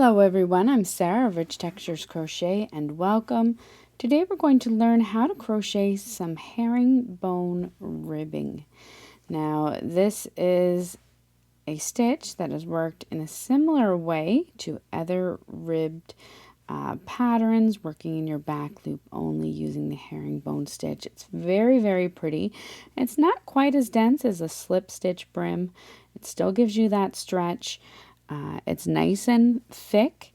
Hello everyone, I'm Sarah of Rich Textures Crochet and welcome. Today we're going to learn how to crochet some herringbone ribbing. Now this is a stitch that is worked in a similar way to other ribbed patterns, working in your back loop only using the herringbone stitch. It's very pretty. It's not quite as dense as a slip stitch brim. It still gives you that stretch. It's nice and thick,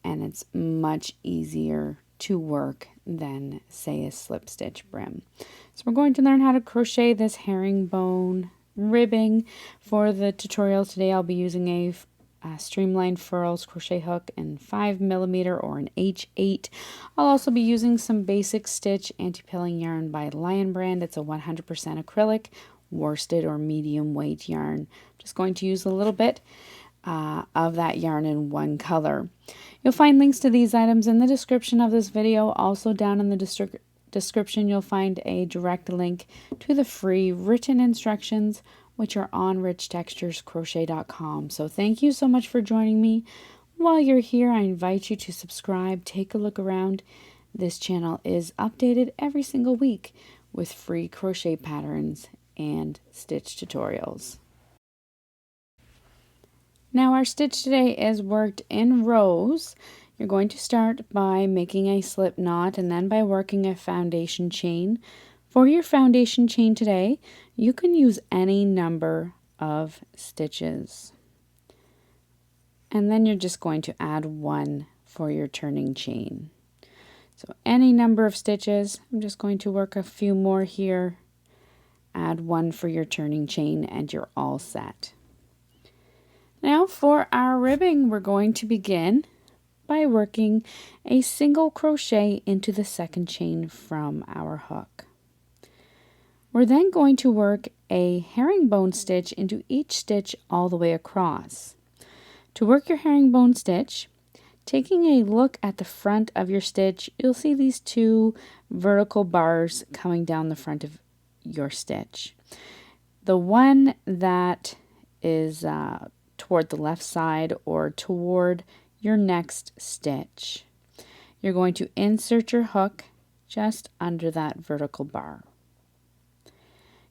and it's much easier to work than, say, a slip stitch brim. So we're going to learn how to crochet this herringbone ribbing. For the tutorial today, I'll be using a streamline Furls crochet hook in 5mm or an H8. I'll also be using some basic stitch anti-pilling yarn by Lion Brand. It's a 100% acrylic worsted or medium weight yarn. I'm just going to use a little bit of that yarn in one color. You'll find links to these items in the description of this video. Also down in the description you'll find a direct link to the free written instructions, which are on richtexturescrochet.com. So thank you so much for joining me. While you're here, I invite you to subscribe, take a look around. This channel is updated every single week with free crochet patterns and stitch tutorials. Now our stitch today is worked in rows. You're going to start by making a slip knot and then by working a foundation chain. For your foundation chain today, you can use any number of stitches. And then you're just going to add one for your turning chain. So any number of stitches. I'm just going to work a few more here. Add one for your turning chain and you're all set. Now for our ribbing, we're going to begin by working a single crochet into the second chain from our hook. We're then going to work a herringbone stitch into each stitch all the way across. To work your herringbone stitch, taking a look at the front of your stitch, you'll see these two vertical bars coming down the front of your stitch. The one that is toward the left side or toward your next stitch, you're going to insert your hook just under that vertical bar.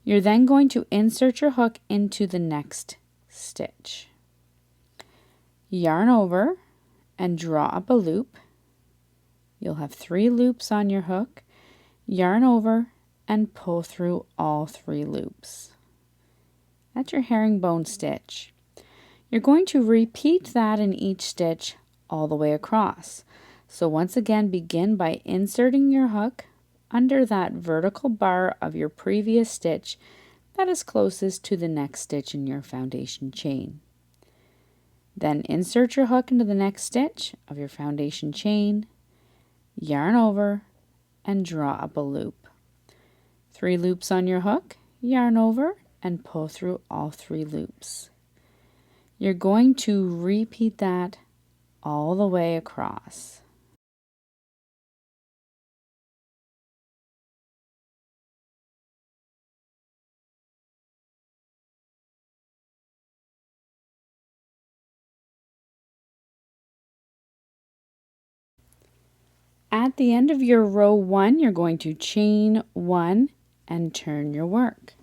You're then going to insert your hook into the next stitch. Yarn over and draw up a loop. You'll have 3 loops on your hook. Yarn over and pull through all 3 loops. That's your herringbone stitch. You're going to repeat that in each stitch all the way across. So once again, begin by inserting your hook under that vertical bar of your previous stitch that is closest to the next stitch in your foundation chain. Then insert your hook into the next stitch of your foundation chain, yarn over, and draw up a loop. 3 loops on your hook, yarn over, and pull through all 3 loops. You're going to repeat that all the way across. At the end of your row 1, you're going to chain 1 and turn your work.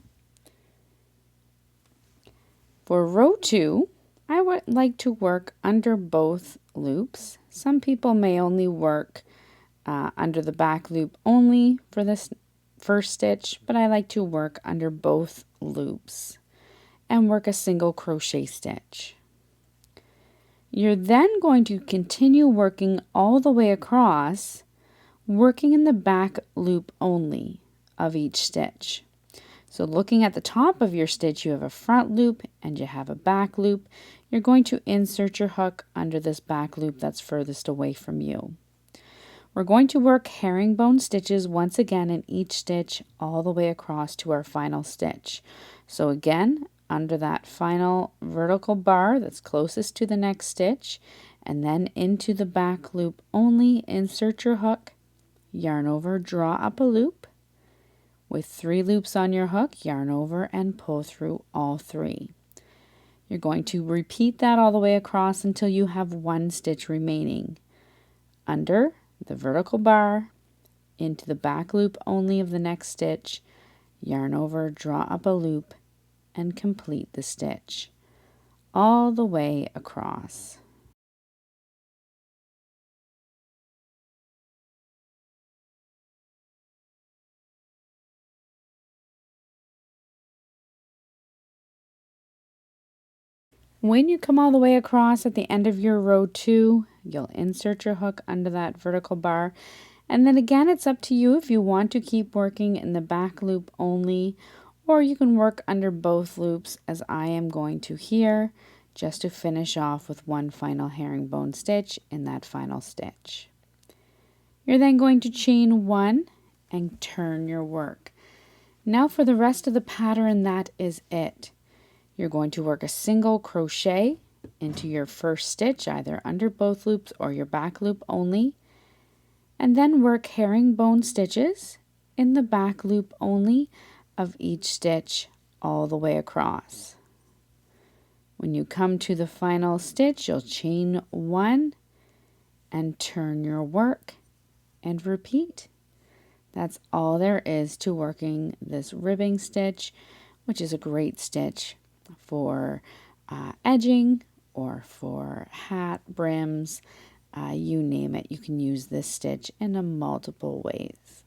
For row 2, I would like to work under both loops. Some people may only work under the back loop only for this first stitch, but I like to work under both loops and work a single crochet stitch. You're then going to continue working all the way across, working in the back loop only of each stitch. So looking at the top of your stitch, you have a front loop and you have a back loop. You're going to insert your hook under this back loop that's furthest away from you. We're going to work herringbone stitches once again in each stitch all the way across to our final stitch. So again, under that final vertical bar that's closest to the next stitch, and then into the back loop only, insert your hook, yarn over, draw up a loop. With 3 loops on your hook, yarn over and pull through all 3. You're going to repeat that all the way across until you have 1 stitch remaining. Under the vertical bar, into the back loop only of the next stitch, yarn over, draw up a loop, and complete the stitch all the way across. When you come all the way across at the end of your row 2, you'll insert your hook under that vertical bar, and then again it's up to you if you want to keep working in the back loop only, or you can work under both loops as I am going to here, just to finish off with 1 final herringbone stitch in that final stitch. You're then going to chain 1 and turn your work. Now for the rest of the pattern, that is it. You're going to work a single crochet into your first stitch, either under both loops or your back loop only, and then work herringbone stitches in the back loop only of each stitch all the way across. When you come to the final stitch, you'll chain 1 and turn your work and repeat. That's all there is to working this ribbing stitch, which is a great stitch for edging or for hat brims, you name it. You can use this stitch in multiple ways.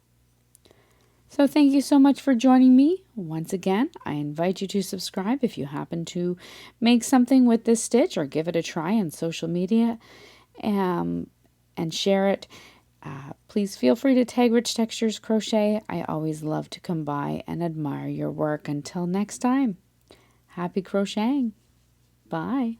So thank you so much for joining me. Once again, I invite you to subscribe if you happen to make something with this stitch, or give it a try on social media and share it. Please feel free to tag Rich Textures Crochet. I always love to come by and admire your work. Until next time, happy crocheting. Bye.